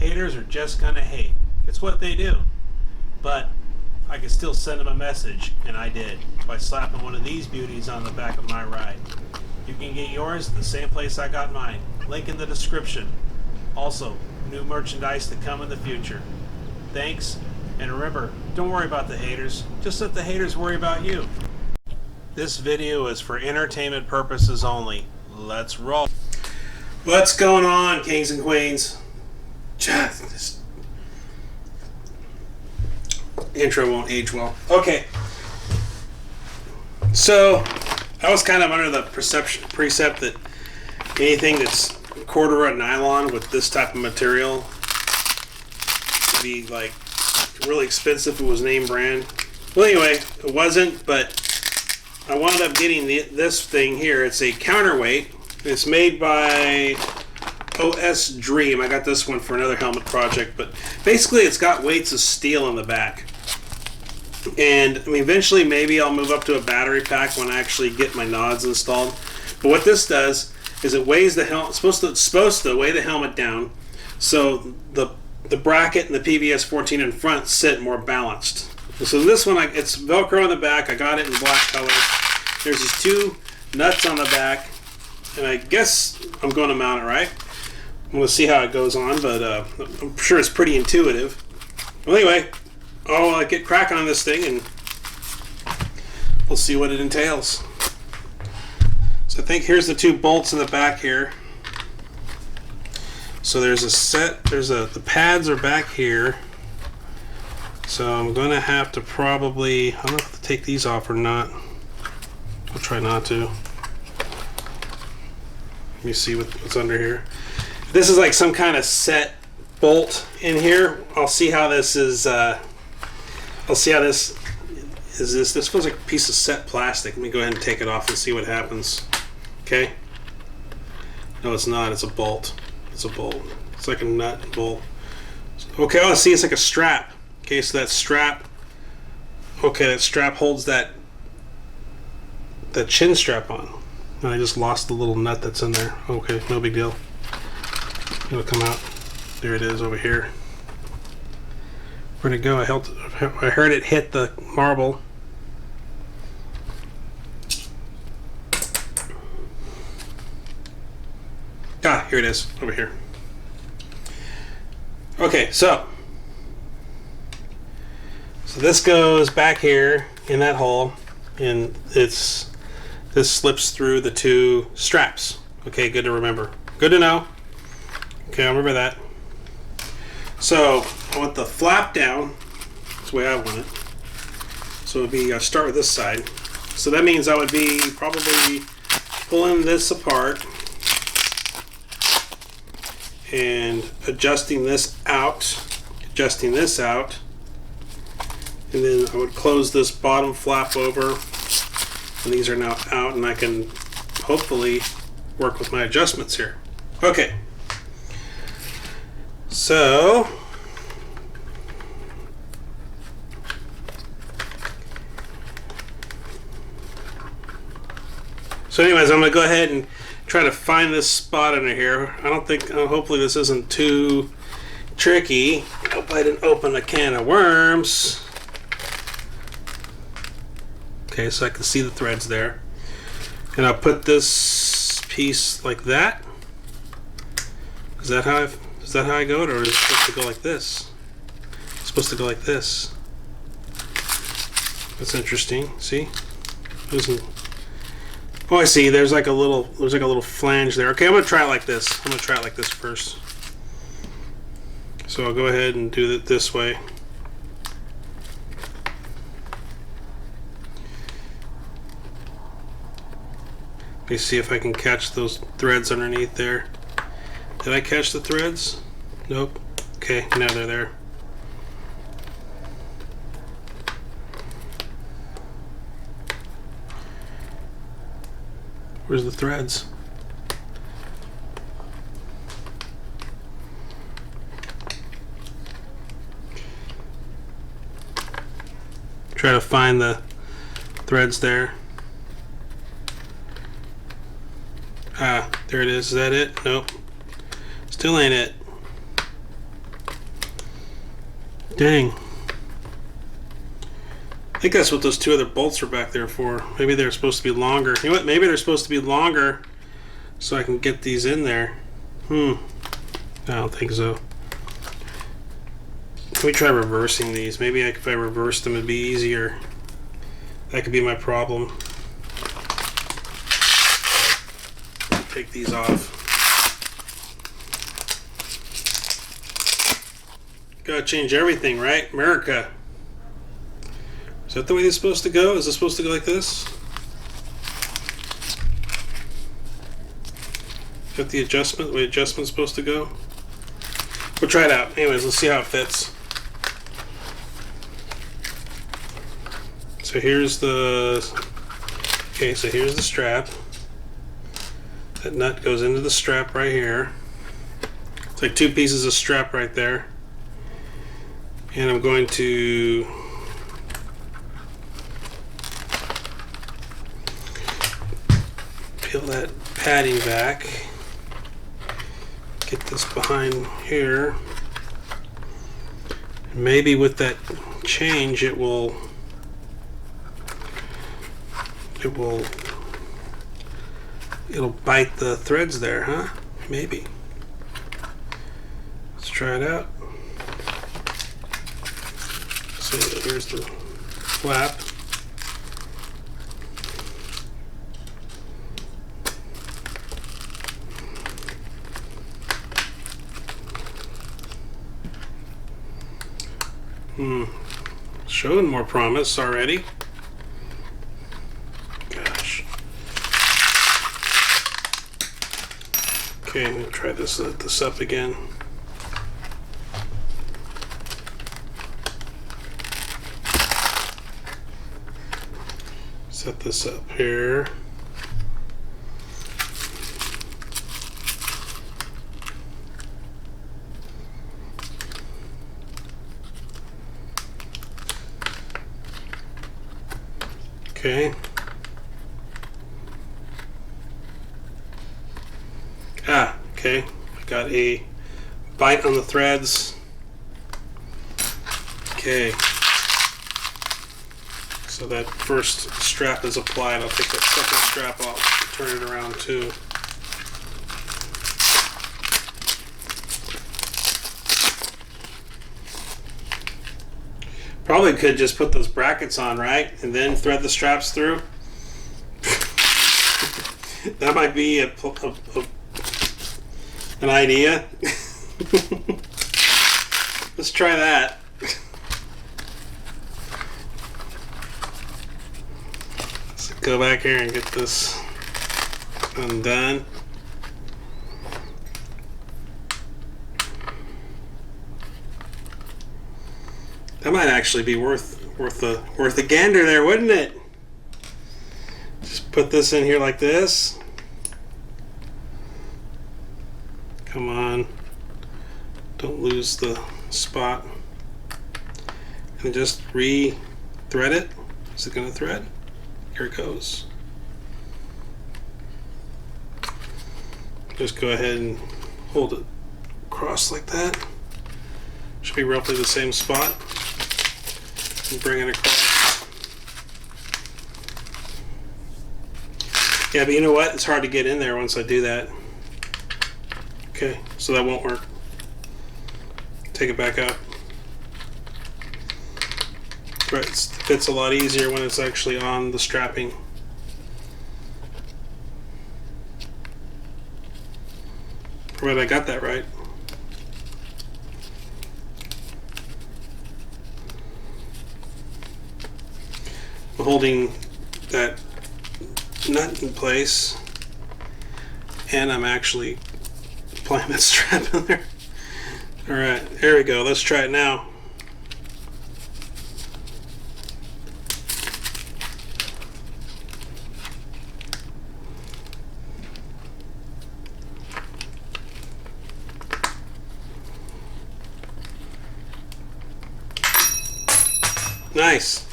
Haters are just gonna hate. It's what they do. But I could still send them a message, and I did, by slapping one of these beauties on the back of my ride. You can get yours at the same place I got mine. Link in the description. Also, new merchandise to come in the future. Thanks, and remember, don't worry about the haters. Just let the haters worry about you. This video is for entertainment purposes only. Let's roll. What's going on, kings and queens? This intro won't age well. Okay. So, I was kind of under the precept that anything that's corduroy nylon with this type of material would be like really expensive if it was name brand. Well, anyway, it wasn't, but I wound up getting this thing here. It's a counterweight. It's made by OS Dream. I got this one for another helmet project, but basically it's got weights of steel in the back. And I mean, eventually maybe I'll move up to a battery pack when I actually get my nods installed. But what this does is it weighs the helmet. It's supposed to weigh the helmet down, so the bracket and the PVS 14 in front sit more balanced. So this one, it's Velcro on the back. I got it in black color. There's these two nuts on the back, and I guess I'm going to mount it right. We'll see how it goes on, but I'm sure it's pretty intuitive. Well, anyway, I'll get cracking on this thing, and we'll see what it entails. So I think here's the two bolts in the back here. So there's a set. The pads are back here. So I'm going to have to probably, I don't know if to take these off or not. I'll try not to. Let me see what's under here. This is like some kind of set bolt in here. I'll see how this is. I'll see how this is. This feels like a piece of set plastic. Let me go ahead and take it off and see what happens. Okay. No, it's not. It's a bolt. It's a bolt. It's like a nut and bolt. Okay. Oh, see, it's like a strap. Okay, so that strap. Okay, that strap holds that chin strap on. And I just lost the little nut that's in there. Okay, no big deal. It'll come out. There it is over here. Where'd it go? I heard it hit the marble. Ah, here it is, over here. Okay, so this goes back here in that hole, and this slips through the two straps. Okay, good to remember. Good to know. Okay, I'll remember that. So I want the flap down. That's the way I want it. So it would be, I'll start with this side. So that means I would be probably pulling this apart and adjusting this out, and then I would close this bottom flap over, and these are now out, and I can hopefully work with my adjustments here. Okay, so anyways, I'm going to go ahead and try to find this spot under here. I don't think, hopefully this isn't too tricky. Hope I didn't open a can of worms. Okay, so I can see the threads there. And I'll put this piece like that. Is that how I go, or is it supposed to go like this? It's supposed to go like this. That's interesting. See? Oh, I see. There's like a little flange there. Okay, I'm gonna try it like this. I'm gonna try it like this first. So I'll go ahead and do it this way. Let me see if I can catch those threads underneath there. Did I catch the threads? Nope. Okay, now they're there. Where's the threads? Try to find the threads there. Ah, there it is. Is that it? Nope. Still ain't it. Dang. I think that's what those two other bolts are back there for. Maybe they're supposed to be longer. You know what? Maybe they're supposed to be longer so I can get these in there. I don't think so. Can we try reversing these? Maybe if I reversed them, it'd be easier. That could be my problem. Take these off. Gotta change everything, right? America. Is that the way it's supposed to go? Is it supposed to go like this? Is that the adjustment? The way adjustment's supposed to go? We'll try it out. Anyways, let's see how it fits. So here's the... Okay, so here's the strap. That nut goes into the strap right here. It's like two pieces of strap right there. And I'm going to peel that padding back. Get this behind here. Maybe with that change it'll bite the threads there, huh? Maybe. Let's try it out. So here's the flap. Showing more promise already. Gosh. Okay, I'm gonna try this up again. Set this up here. Okay. Okay. I got a bite on the threads. Okay. So that first strap is applied. I'll take that second strap off and turn it around too. Probably could just put those brackets on, right? And then thread the straps through. That might be an idea. Let's try that. Let's go back here and get this undone. That might actually be worth the gander there, wouldn't it? Just put this in here like this. Come on. Don't lose the spot. And just re-thread it. Is it going to thread? Here it goes. Just go ahead and hold it across like that. Should be roughly the same spot. And bring it across. Yeah, but you know what? It's hard to get in there once I do that. Okay, so that won't work. Take it back up. Right, it fits a lot easier when it's actually on the strapping. Right, I got that right. I'm holding that nut in place, and I'm actually applying that strap in there. Alright, there we go. Let's try it now. Nice.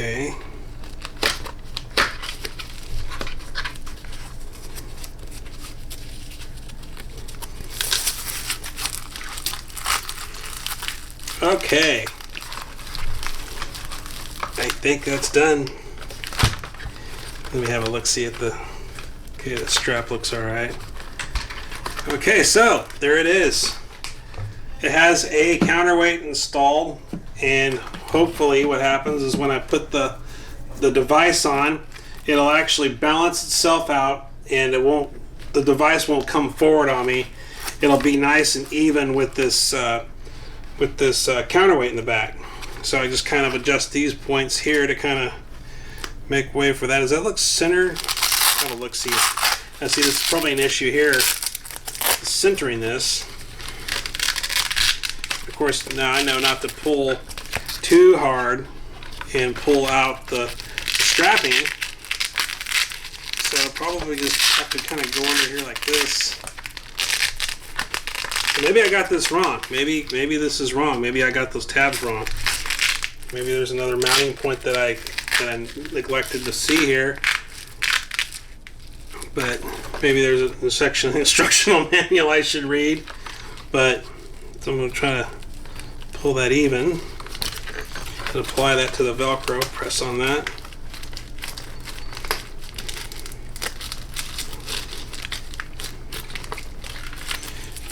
Okay. Okay. I think that's done. Let me have a look, see at the... Okay, the strap looks alright. Okay, so there it is. It has a counterweight installed, and hopefully what happens is when I put the device on, it'll actually balance itself out, and the device won't come forward on me. It'll be nice and even with this counterweight in the back. So I just kind of adjust these points here to kind of make way for that. Does that look centered? Have a look, see. Now see, this is probably an issue here, centering this. Of course, now I know not to pull too hard and pull out the strapping. So I'll probably just have to kind of go under here like this. Maybe I got this wrong. Maybe this is wrong. Maybe I got those tabs wrong. Maybe there's another mounting point that I neglected to see here. But maybe there's a section of the instructional manual I should read. But so I'm going to try to pull that even and apply that to the Velcro. Press on that.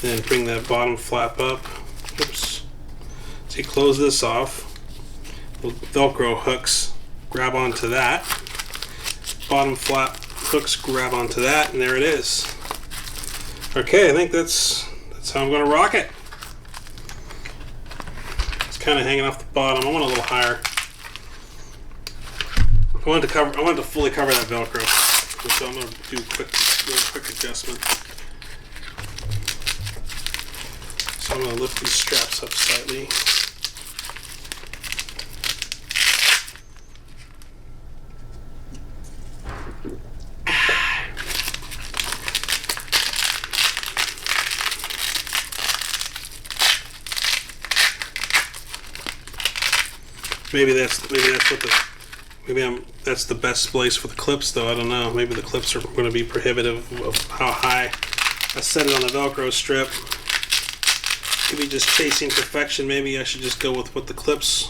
Then bring that bottom flap up. Oops. See, close this off. The Velcro hooks grab onto that. Bottom flap hooks grab onto that, and there it is. Okay, I think that's how I'm going to rock it. It's kind of hanging off the bottom. I want a little higher. I wanted to fully cover that Velcro, so I'm going to do a quick adjustment. So I'm going to lift these straps up slightly. That's the best place for the clips, though. I don't know. Maybe the clips are going to be prohibitive of how high I set it on the Velcro strip. Could be just chasing perfection. Maybe I should just go with what the clips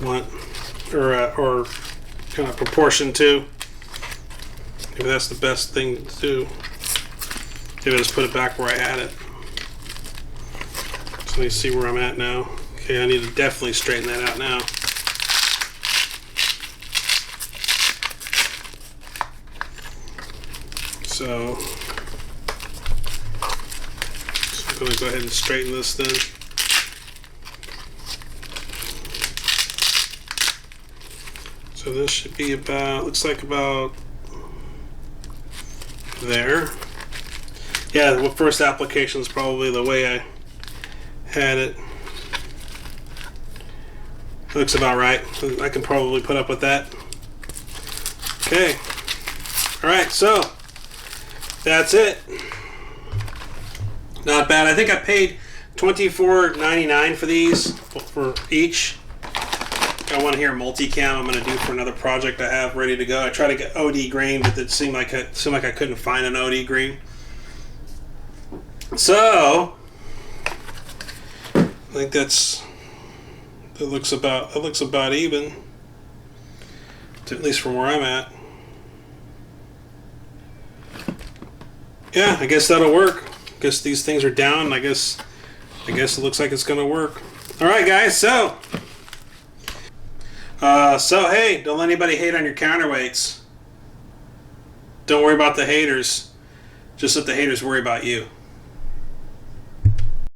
want, or kind of proportion to. Maybe that's the best thing to do. Maybe I just put it back where I had it. So let me see where I'm at now. Okay, I need to definitely straighten that out now. So I'm going to go ahead and straighten this then. So this should be about, looks like about there. Yeah, the first application is probably the way I had it. Looks about right. I can probably put up with that. Okay. Alright, so that's it. Not bad. I think I paid $24.99 for these, for each. Got one here, multicam. I'm going to do for another project I have ready to go. I tried to get OD green, but it seemed like I couldn't find an OD green. So I think that looks about even, at least from where I'm at. Yeah, I guess that'll work. I guess these things are down. I guess it looks like it's gonna work. All right, guys. So hey, don't let anybody hate on your counterweights. Don't worry about the haters. Just let the haters worry about you.